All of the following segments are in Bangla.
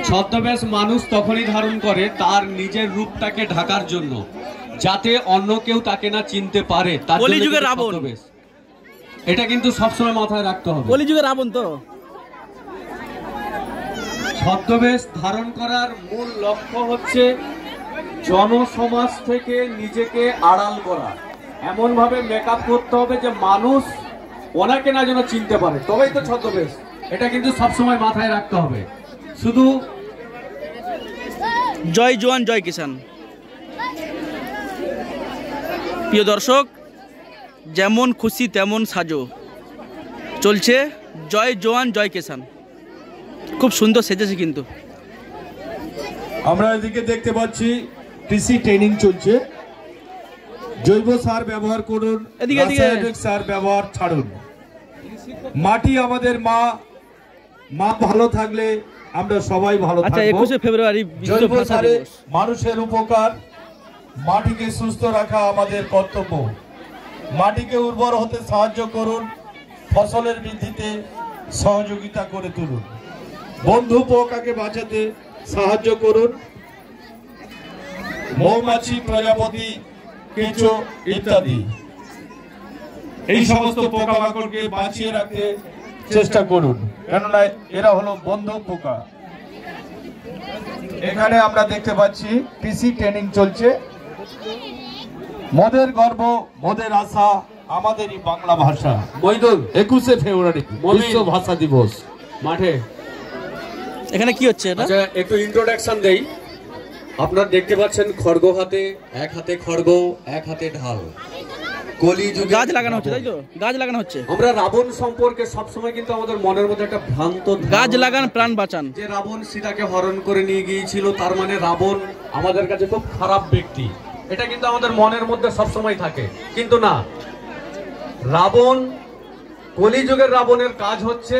ছদ্মবেশ মানুষ তখনই ধারণ করে তার নিজের রূপটাকে ঢাকার জন্য, যাতে অন্য কেউ তাকে না চিনতে পারে। তার কলিযুগের রাবণ, এটা কিন্তু সবসময় মাথায় রাখতে হবে। কলিযুগের রাবণ তো। ছদ্মবেশ ধারণ করার মূল লক্ষ্য হচ্ছে জনসমাজ থেকে নিজেকে আড়াল করা। এমন ভাবে মেকআপ করতে হবে যে মানুষ ওনাকে না যেন চিনতে পারে, তবেই তো ছদ্মবেশ। এটা কিন্তু সবসময় মাথায় রাখতে হবে। শুধু জয় জওয়ান জয় কিষান। প্রিয় দর্শক, যেমন খুশি তেমন সাজো চলছে জয় জওয়ান জয় কিষান। খুব সুন্দর সেজেছে। কিন্তু আমরা এদিকে দেখতে পাচ্ছি কৃষি ট্রেনিং চলছে। জৈব সার ব্যবহার করুন, রাসায়নিক সার ব্যবহার ছাড়ুন। মাটি আমাদের মা, মা ভালো থাকলে আমরা সবাই ভালো থাকব। 21 ফেব্রুয়ারি জৈব সারে মানুষের উপকার, মাটিকে সুস্থ রাখা আমাদের কর্তব্য। মাটিকে উর্বর হতে সাহায্য করুন, ফসলের বৃদ্ধিতে সহযোগিতা করে তুলুন। বন্ধু পোকাকে বাঁচাতে সাহায্য করুন। মৌমাছি, প্রজাপতি, কেঁচো ইত্যাদি এই সমস্ত পোকামাকড়কে বাঁচিয়ে রাখতে চেষ্টা করুন, কেননা এরা হলো বন্ধু পোকা। এখানে আমরা দেখতে পাচ্ছি কৃষি ট্রেনিং চলছে। মোদের গর্ব, মোদের আশা, আমাদেরই বাংলা ভাষা। 21 ফেব্রুয়ারি বিশ্ব ভাষা দিবস। মাঠে এখানে কি হচ্ছে এটা? আচ্ছা, একটু ইন্ট্রোডাকশন দেই। আপনারা দেখতে পাচ্ছেন খড়গ হাতে, এক হাতে খড়গ, এক হাতে ঢাল। কলিযুগে গাছ লাগানো হচ্ছে, তাই তো? গাছ লাগানো হচ্ছে। আমরা রাবণ সম্পর্কে সবসময় কিন্তু আমাদের মনের মধ্যে একটা ভ্রান্ত গাছ লাগান প্রাণ বাঁচান, যে রাবণ সীতাকে হরণ করে নিয়ে গিয়েছিল, তার মানে রাবণ আমাদের কাছে খুব খারাপ ব্যক্তি। এটা কিন্তু আমাদের মনের মধ্যে সবসময় থাকে, কিন্তু না। রাবণ, কলিযুগের রাবণের কাজ হচ্ছে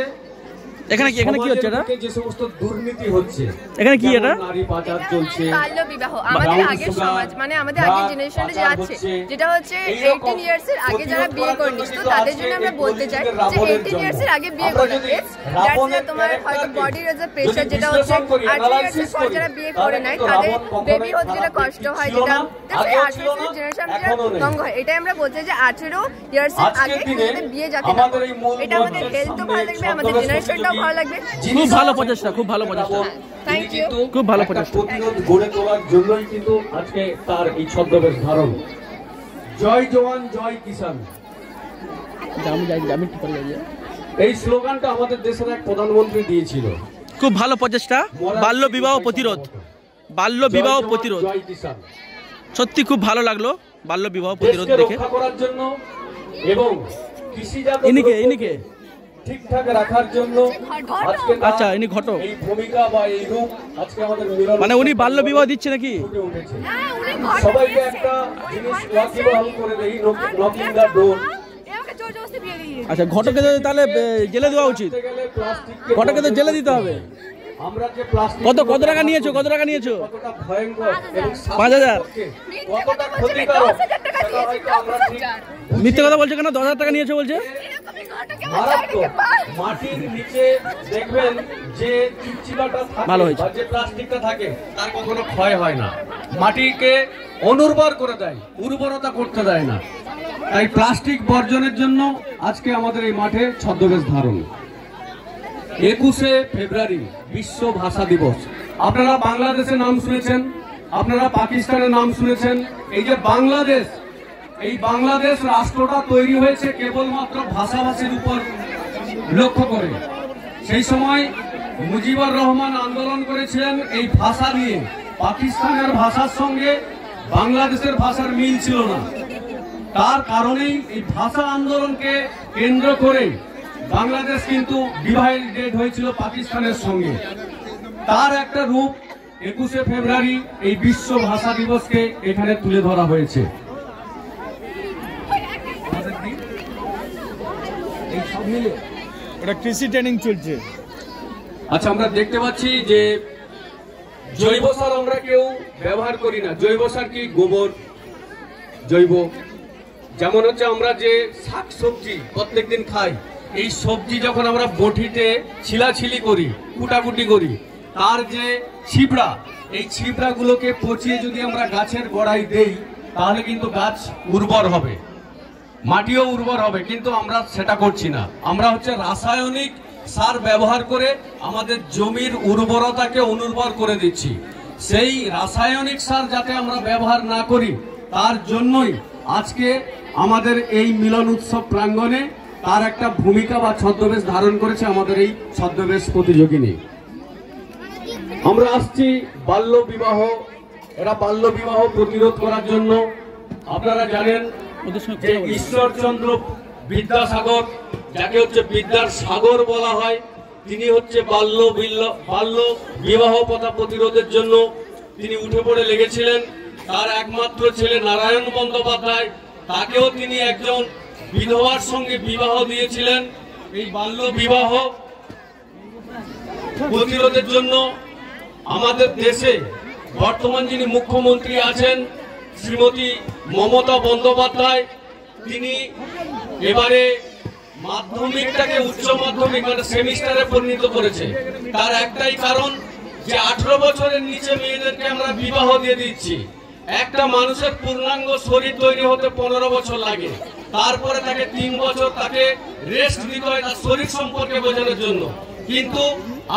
এখানে কি হচ্ছে এটা? যে সমস্ত দুর্নীতি হচ্ছে, এখানে কি এটা? নারী পাচার চলছে, বাল্য বিবাহ। আমাদের আগের সমাজ, মানে আমাদের আগের জেনারেশনে যে আছে, যেটা হচ্ছে 18 ইয়ার্স এর আগে যারা বিয়ে করেনি, তো তাদের জন্য আমরা বলতে চাই যে 18 ইয়ার্স এর আগে বিয়ে করে দ্যাটস তোমার হয়তো বডির এজ এ প্রেশার, যেটা হচ্ছে 18 ইয়ার্স এর পর যারা বিয়ে করে নাই তাদের বেবি হতে যেটা কষ্ট হয়, যেটা 18 ইয়ার্স জেনারেশন ভঙ্গ হয়। এটাই আমরা বলতে চাই যে 18 ইয়ার্স এর আগে যদি বিয়ে যাতে না করে, এটা আমাদের হেলথও ভালো লাগবে, আমাদের জেনারেশনটাও ভালো লাগবে। খুব ভালো প্রচেষ্টা, খুব ভালো প্রচেষ্টা, থ্যাংক ইউ। খুব ভালো প্রচেষ্টা। প্রতিরোধ গড়ে তোলার জন্যই কিন্তু আজকে তার এই ছদ্মবেশ ধারণ। জয় জওয়ান জয় কিষান, এই স্লোগানটা আমাদের দেশের এক প্রধানমন্ত্রী দিয়েছিল। খুব ভালো প্রচেষ্টা। বাল্য বিবাহ প্রতিরোধ, বাল্য বিবাহ প্রতিরোধ, সত্যি খুব ভালো লাগলো বাল্য বিবাহ প্রতিরোধ দেখে। রক্ষা করার জন্য এবং কৃষিজাত ইনিকে ঠিকঠাক রাখার জন্য আজকে আচ্ছা ইনি ঘটক, এই ভূমিকা বা এই রূপ আজকে আমাদের মিলন। মানে উনি বাল্য বিবাহ দিচ্ছে নাকি? সবাইকে একটা জিনিস ওয়াকিবহাল করে দেই, নকিং দা ডোর। আচ্ছা, ঘটকে তাহলে জেলে দেওয়া উচিত, ঘটকে তো জেলে দিতে হবে। আমরা যে প্লাস্টিক কত টাকা নিয়েছো? কত টাকা নিয়েছো? কতটা ভয়ঙ্কর এবং 5000। কতটা ক্ষতিকারক, মিথ্যে কথা বলছে কেন? 10,000 টাকা নিয়েছো বলছে। মাটির নিচে দেখবেন যে চিপচিপাটা থাকে বা যে প্লাস্টিকটা থাকে তার কখনো ক্ষয় হয় না, মাটিকে অনুর্বর করে দেয়, উর্বরতা করতে দেয় না। তাই প্লাস্টিক বর্জনের জন্য আজকে আমাদের এই মাঠে ছদ্মবেশ ধারণ। 21 ফেব্রুয়ারি বিশ্ব ভাষা দিবস। আপনারা বাংলাদেশের নাম শুনেছেন, আপনারা পাকিস্তানের নাম শুনেছেন। এই যে বাংলাদেশ, এই বাংলাদেশ রাষ্ট্রটা তৈরি হয়েছে কেবলমাত্র ভাষাভাষীর উপর লক্ষ্য করে। সেই সময় মুজিবুর রহমান আন্দোলন করেছিলেন এই ভাষা নিয়ে। পাকিস্তানের ভাষার সঙ্গে বাংলাদেশের ভাষার মিল ছিল না, তার কারণেই এই ভাষা আন্দোলনকে কেন্দ্র করে বাংলাদেশ কিন্তু ডিভাইডেড হয়েছিল পাকিস্তানের সঙ্গে। তার একটা রূপ 21 ফেব্রুয়ারি এই বিশ্ব ভাষা দিবসকে এখানে তুলে ধরা হয়েছে। এটা কৃষি ট্রেনিং চলছে। আচ্ছা, আমরা দেখতে পাচ্ছি যে জৈব সার আমরা কেউ ব্যবহার করি না। জৈব সার কি? গোবর, জৈব। যেমন হচ্ছে আমরা যে শাকসবজি প্রত্যেকদিন খাই, এই সবজি যখন আমরা বটিতে ছিলাছিলি করি, কুটাকুটি করি, তার যে ছিবড়া, এই ছিবড়াগুলোকে পচিয়ে যদি আমরা গাছের গোড়ায় দেই তাহলে কিন্তু গাছ উর্বর হবে, মাটিও উর্বর হবে, কিন্তু আমরা সেটা করছি না। আমরা হচ্ছে রাসায়নিক সার ব্যবহার করে আমাদের জমির উর্বরতাকে অনুর্বর করে দিচ্ছি। সেই রাসায়নিক সার যাতে আমরা ব্যবহার না করি তার জন্যই আজকে আমাদের এই মিলন উৎসব প্রাঙ্গণে তার একটা ভূমিকা বা ছদ্মবেশ ধারণ করেছে আমাদের এই ছদ্মবেশ প্রতিযোগিনী। আমরা আসছি বাল্য বিবাহ, এরা বাল্য বিবাহ প্রতিরোধ করার জন্য। আপনারা জানেন যে ঈশ্বরচন্দ্র বিদ্যাসাগর, যাকে হচ্ছে বিদ্যার সাগর বলা হয়, তিনি হচ্ছে বাল্য বিবাহ প্রথা প্রতিরোধের জন্য তিনি উঠে পড়ে লেগেছিলেন। তার একমাত্র ছেলে নারায়ণ বন্দ্যোপাধ্যায়, তাকেও তিনি একজন বিধবার সঙ্গে বিবাহ দিয়েছিলেন। এই বাল্য বিবাহ প্রতিরোধের জন্য আমাদের দেশে বর্তমান যিনি মুখ্যমন্ত্রী আছেন শ্রীমতী মমতা বন্দ্যোপাধ্যায়, তিনি এবারে মাধ্যমিকটাকে উচ্চ মাধ্যমিক মানে সেমিস্টারে পরিণত করেছে। তার একটাই কারণ যে 18 বছরের নিচে মেয়েদেরকে আমরা বিবাহ দিয়ে দিচ্ছি। একটা মানুষের পূর্ণাঙ্গ শরীর তৈরি হতে 15 বছর লাগে, তারপরে তাকে 3 বছর তাকে রেস্ট দিতে হয় তার শরীর সম্পর্কে বোঝানোর জন্য। কিন্তু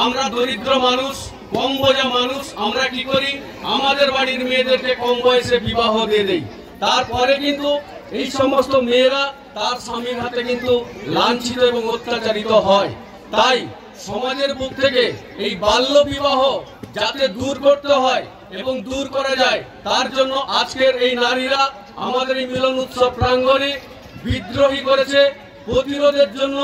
আমরা দরিদ্র মানুষ, কম বোঝা মানুষ, আমরা কি করি, আমাদের বাড়ির মেয়েদেরকে কম বয়সে বিবাহ দিয়ে দেই। তারপরে কিন্তু এই সমস্ত মেয়েরা তার স্বামীর হাতে কিন্তু লাঞ্ছিত এবং অত্যাচারিত হয়। তাই সমাজের বুক থেকে এই বাল্য বিবাহ যাতে দূর করতে হয় এবং দূর করা যায়, তার জন্য আজকের এই নারীরা আমাদের এই মিলন উৎসব প্রাঙ্গণে বিদ্রোহী করেছে, প্রতিরোধের জন্য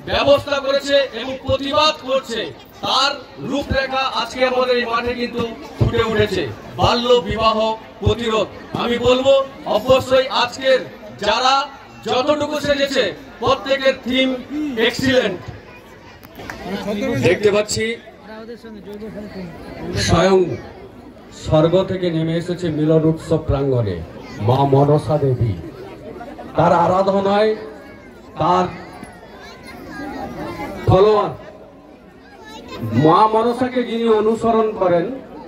ব্যবস্থা করেছে এবং প্রতিবাদ করছে। তার রূপরেখা আজকে আমাদের এই মাঠে কিন্তু ফুটে উঠেছে, বাল্য বিবাহ প্রতিরোধ। আমি বলবো অবশ্যই আজকের যারা যতটুকু সেজেছে প্রত্যেকের থিম এক্সিলেন্ট। দেখতে পাচ্ছি স্বয়ং স্বর্গ থেকে নেমে এসেছে মিলন উৎসব প্রাঙ্গণে মা মনসা দেবী। তার আরাধনায় তার ফলোয়ার মা মনসাকে যিনি অনুসরণ করেন,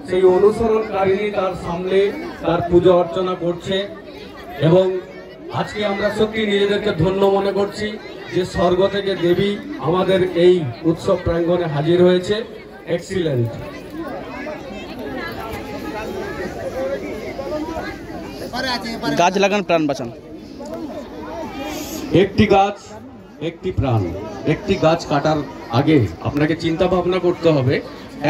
সেই অনুসরণকারিনী তার সামনে তার পুজো অর্চনা করছে। এবং আজকে আমরা সত্যি নিজেদেরকে ধন্য মনে করছি যে স্বর্গ থেকে দেবী আমাদের এই উৎসব প্রাঙ্গণে হাজির হয়েছে। এক্সিলেন্ট। গাছ লাগান প্রাণ বাঁচান। একটি গাছ একটি প্রাণ। একটি গাছ কাটার আগে আপনাকে চিন্তা ভাবনা করতে হবে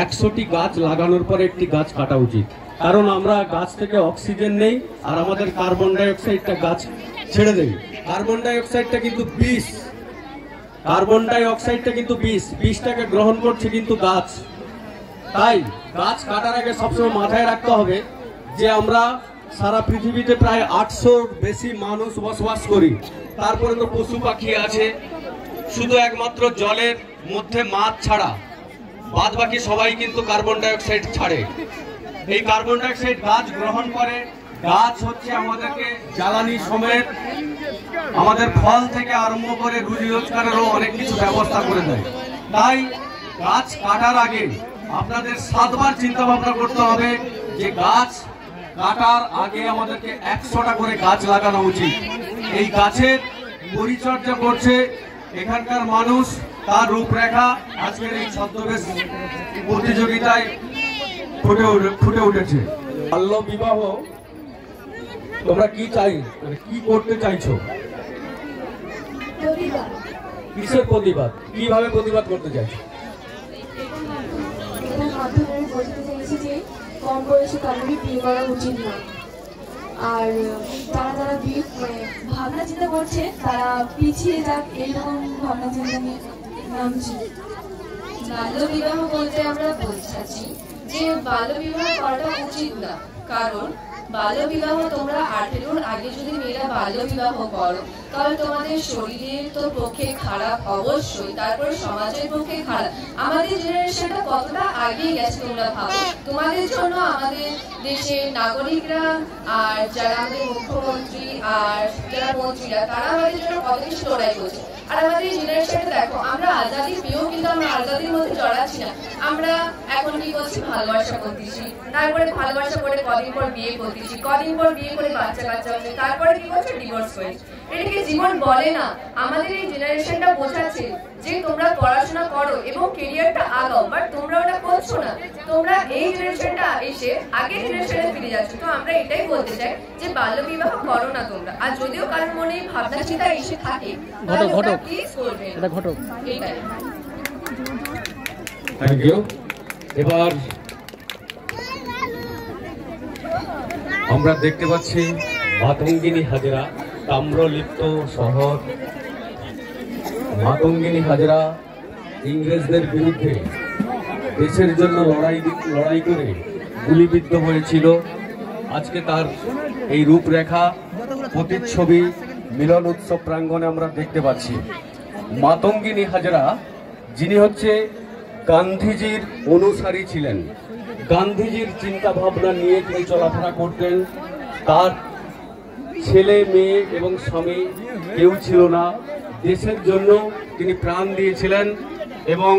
100টি গাছ লাগানোর পর একটি গাছ কাটা উচিত। কারণ আমরা গাছ থেকে অক্সিজেন নেই আর আমাদের কার্বন ডাই অক্সাইডটা গাছ ছেড়ে দেয়। কার্বন ডাই অক্সাইডটা কিন্তু বিষ, কার্বন ডাই অক্সাইডটা কিন্তু বিষটাকে গ্রহণ করছে কিন্তু গাছ। তাই গাছ কাটার আগে সবসময় মাথায় রাখতে হবে যে আমরা সারা পৃথিবীতে প্রায় 800 বেশি মানুষ বসবাস করি, তারপরে তো পশু পাখি আছে, শুধু একমাত্র জলের মধ্যে মাছ ছাড়া বাদ বাকি সবাই কিন্তু কার্বন ডাই অক্সাইড ছাড়ে। এই কার্বন ডাই অক্সাইড গাছ গ্রহণ করে। গাছ হচ্ছে আমাদেরকে জ্বালানি সমেত আমাদের ফল থেকে আরম্ভ করে রুজি রোজগারেরও অনেক কিছু ব্যবস্থা করে দেয়। তাই গাছ কাটার আগে আপনাদের 7 বার চিন্তা ভাবনা করতে হবে যে গাছ কাটার আগে আমাদেরকে 100টা করে গাছ লাগানো উচিত। এই গাছের পরিচর্যা করছে এখানকার মানুষ, তার রূপরেখা আজকের এই ছদ্মবেশ প্রতিযোগিতায় ফুটে উঠেছে। বাল্য বিবাহ তোমরা কি চাই, মানে কি করতে চাইছো? কিসের প্রতিবাদ, কিভাবে প্রতিবাদ করতে চাইছো? কম বয়সে কারোরই বিয়ে করা উচিত না। আর যারা বিয়ে মানে ভাবনা চিন্তা করছে তারা পিছিয়ে যাক এইরকম ভাবনা চিন্তা নিয়ে নামছি। বাল্য বিবাহ বলতে আমরা বোঝাচ্ছি যে বাল্য বিবাহ করাটা উচিত না। কারণ বাল্য বিবাহ তোমরা 18-র আগে যদি মেয়েরা বাল্য বিবাহ করো তাহলে তোমাদের শরীরের তো পক্ষে খারাপ অবশ্যই, তারপরে সমাজের পক্ষে খারাপ। আমাদের জেনারেশনটা কতটা আগিয়ে গেছে তোমরা ভাবো। তোমাদের জন্য আমাদের দেশের নাগরিকরা আর যারা আমাদের মুখ্যমন্ত্রী আর যারা মন্ত্রীরা তারা আমাদের জন্য কত কিছু লড়াই করছে। আর আমাদের এই জেনারেশনে দেখো আমরা আজাদি পেয়েও কিন্তু আমরা আজাদির মধ্যে জড়াচ্ছি না। আমরা এখন কি করছি, ভালোবাসা করতেছি, তারপরে ভালোবাসা করে কদিন পর বিয়ে করতেছি, কদিন পর বিয়ে করে বাচ্চা কাচ্চা হচ্ছে, তারপরে কি করছে, ডিভোর্স হয়েছে। এটাকে জীবন বলে না। আমাদের এই জেনারেশনটা বোঝাচ্ছে যে তোমরা পড়াশোনা করো এবং কেরিয়ারটা আগাও, বাট তোমরা ওটা করছো না। তোমরা এই জেনারেশনটা এসে আগের জেনারেশনে ফিরে যাচ্ছ। তো আমরা এটাই বলতে চাই যে বাল্য বিবাহ করো না তোমরা। আর যদিও কারোর মনে ভাবনা চিন্তা এসে থাকে, প্লিজ করবে এটাই। Thank you. এবার আমরা দেখতে পাচ্ছি মাতঙ্গিনী হাজরা, তাম্রলিপ্ত শহর। মাতঙ্গিনী হাজরা ইংরেজদের বিরুদ্ধে দেশের জন্য লড়াই করে গুলিবিদ্ধ হয়েছিল। আজকে তার এই রূপরেখা প্রতিচ্ছবি মিলন উৎসব প্রাঙ্গণে আমরা দেখতে পাচ্ছি। মাতঙ্গিনী হাজরা যিনি হচ্ছে গান্ধীজির অনুসারী ছিলেন, গান্ধীজির চিন্তা ভাবনা নিয়ে তিনি চলাফেরা করতেন। তার ছেলে মেয়ে এবং স্বামী কেউ ছিল না। দেশের জন্য তিনি প্রাণ দিয়েছিলেন এবং